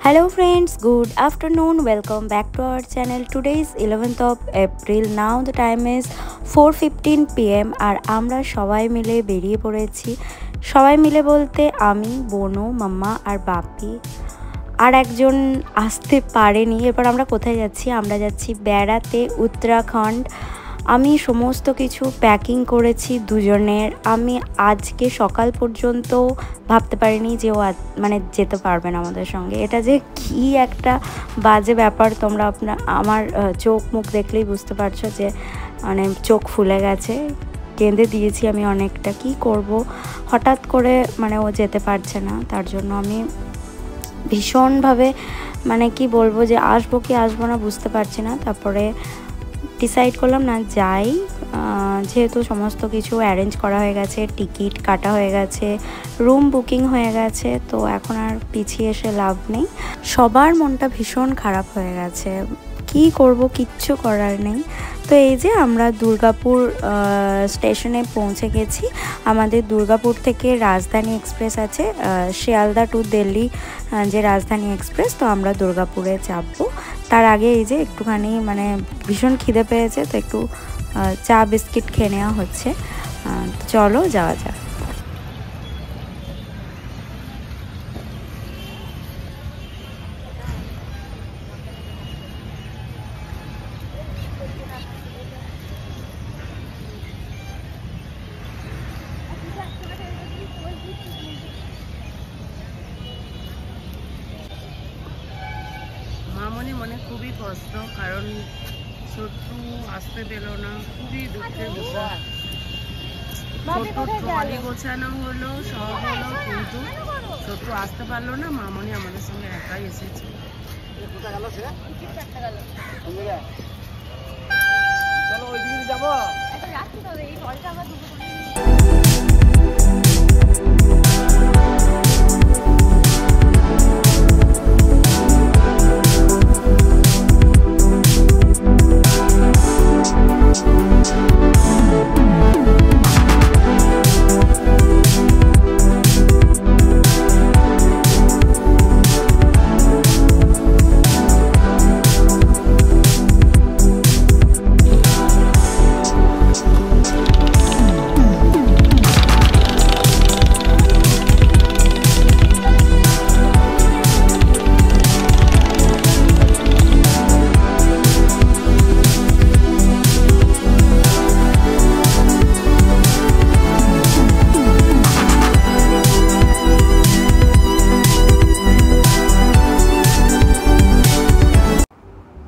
Hello friends, good afternoon. Welcome back to our channel. Today is 11th of April. Now the time is 4:15 PM আর আমরা সবাই মিলে বেরিয়ে পড়েছি। সবাই মিলে বলতে আমি, বোনু, মাম্মা আর বাপি আর একজন আসতে পারেনি। এরপর আমরা কোথায় যাচ্ছি? আমরা যাচ্ছি বেড়াতে উত্তরাখণ্ড। আমি সমস্ত কিছু প্যাকিং করেছি দুজনের। আমি আজকে সকাল পর্যন্ত ভাবতে পারিনি যে ও মানে যেতে পারবে না আমাদের সঙ্গে। এটা যে কী একটা বাজে ব্যাপার, তোমরা আমার চোখ মুখ দেখলেই বুঝতে পারছো যে মানে চোখ ফুলে গেছে। কেঁদে দিয়েছি আমি অনেকটা। কি করব, হঠাৎ করে মানে ও যেতে পারছে না, তার জন্য আমি ভীষণভাবে মানে কি বলবো যে আসবো কি আসবো না বুঝতে পারছি না। তারপরে ডিসাইড করলাম না যাই, যেহেতু সমস্ত কিছু অ্যারেঞ্জ করা হয়ে গেছে, টিকিট কাটা হয়ে গেছে, রুম বুকিং হয়ে গেছে, তো এখন আর পিছিয়ে এসে লাভ নেই। সবার মনটা ভীষণ খারাপ হয়ে গেছে, কি করব কিচ্ছু করার নেই। তো এই যে আমরা দুর্গাপুর স্টেশনে পৌঁছে গেছি। আমাদের দুর্গাপুর থেকে রাজধানী এক্সপ্রেস আছে, শিয়ালদা টু দিল্লি যে রাজধানী এক্সপ্রেস, তো আমরা দুর্গাপুরে যাবো। তার আগে এই যে একটুখানি মানে ভীষণ খিদে পেয়েছে, তো একটু চা বিস্কিট খেয়ে নেওয়া হচ্ছে। চলো যাওয়া যাক। মামনি মনে খুবই কষ্ট, কারণ ছোট্টু আসতে পেল না, খুবই দুঃখের বিষয়। ছোট্টু ট্রলি গোছানো হলো, সব হলো, কিন্তু ছোট্টু আসতে পারলো না। মামনি আমাদের সঙ্গে একাই এসেছে। চলো ওই দিকে যাবো।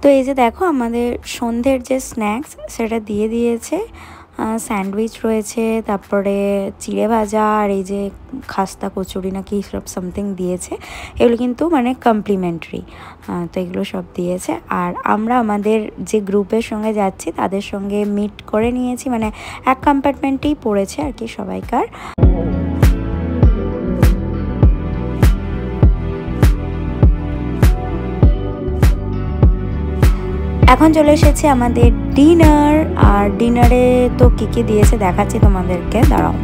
তো এই যে দেখো আমাদের সন্ধ্যের যে স্ন্যাক্স সেটা দিয়ে দিয়েছে। স্যান্ডউইচ রয়েছে, তারপরে চিড়ে ভাজা আর এই যে খাস্তা কচুরি নাকি সব সামথিং দিয়েছে। এগুলো কিন্তু মানে কমপ্লিমেন্টারি, তো এগুলো সব দিয়েছে। আর আমরা আমাদের যে গ্রুপের সঙ্গে যাচ্ছি তাদের সঙ্গে মিট করে নিয়েছি, মানে এক কম্পার্টমেন্টেই পড়েছে আর কি সবাইকার। এখন চলে এসেছে আমাদের ডিনার, আর ডিনারে তো কী কী দিয়েছে দেখাচ্ছি তোমাদেরকে, দাঁড়াও।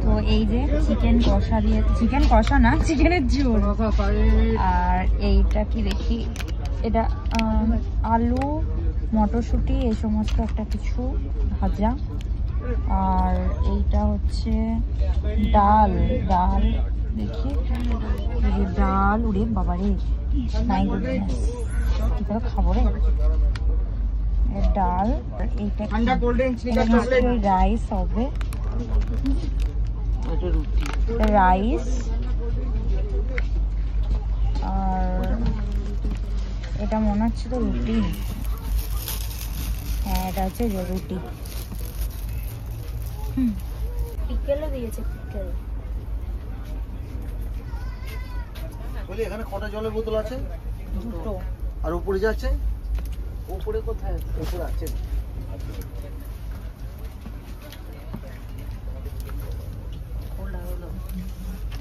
তো এই যে চিকেন কষা দিয়ে, চিকেন কষা না, চিকেনের ঝোল। আর এইটা কি দেখি, এটা আলু মটরশুঁটি এই সমস্ত একটা কিছু ভাজা। আর এইটা হচ্ছে ডাল ডাল দেখি, ডাল, উড়ে বাবারে মাই গুডনেস, কি করে খাবো রে। ডাল, এইটা রাইস হবে, রাইস। আর এটা মনে হচ্ছে তো রুটি, হ্যাঁ এটা হচ্ছে রুটি। পিকেলও দিয়েছে, পিকেল। বলি এখানে কটা জলের বোতল আছে? দুটো। আর উপরে যাচ্ছে? উপরে কোথায়? উপরে আছে।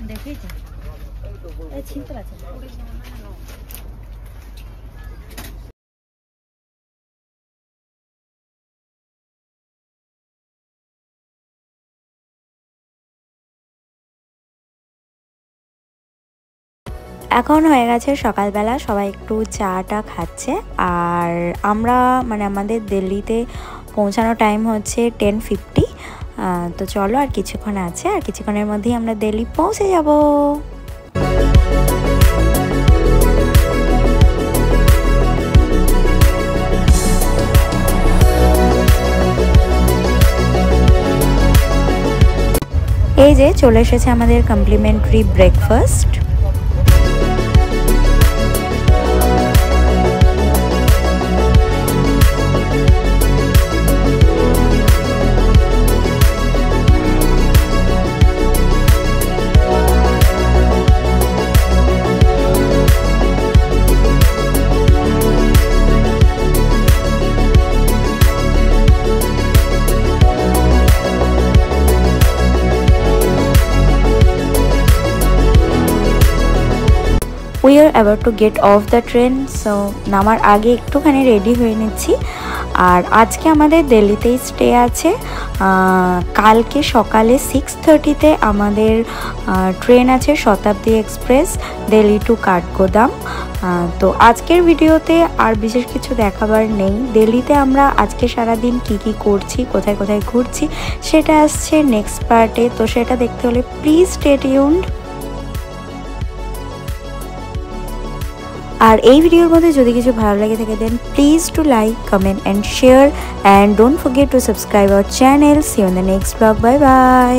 দেখেই তো চিনতে পারছি। এখন হয়ে গেছে সকালবেলা, সবাই একটু চাটা খাচ্ছে। আর আমরা মানে আমাদের দিল্লিতে পৌঁছানোর টাইম হচ্ছে 10:50। তো চলো আর কিছুক্ষণ আছে, আর কিছুক্ষণের মধ্যেই আমরা দিল্লি পৌঁছে যাব। এই যে চলে এসেছে আমাদের complimentary breakfast. We are about to get off the train, so নামার আগে একটুখানি রেডি হয়ে নিচ্ছি। আর আজকে আমাদের দিল্লিতেই স্টে আছে। কালকে সকালে 6:30-তে আমাদের ট্রেন আছে শতাব্দী এক্সপ্রেস দিল্লি টু কাঠগোদাম। তো আজকের ভিডিওতে আর বিশেষ কিছু দেখাবার নেই। দিল্লিতে আমরা আজকে সারাদিন কি করছি, কোথায় কোথায় ঘুরছি, সেটা আসছে নেক্সট পার্টে। তো সেটা দেখতে হলে প্লিজ স্টে টিউনড। আর এই ভিডিওর মধ্যে যদি কিছু ভালো লাগে থাকে দেন please to like, comment and share, and don't forget to subscribe our channel. See you in the next blog. Bye by.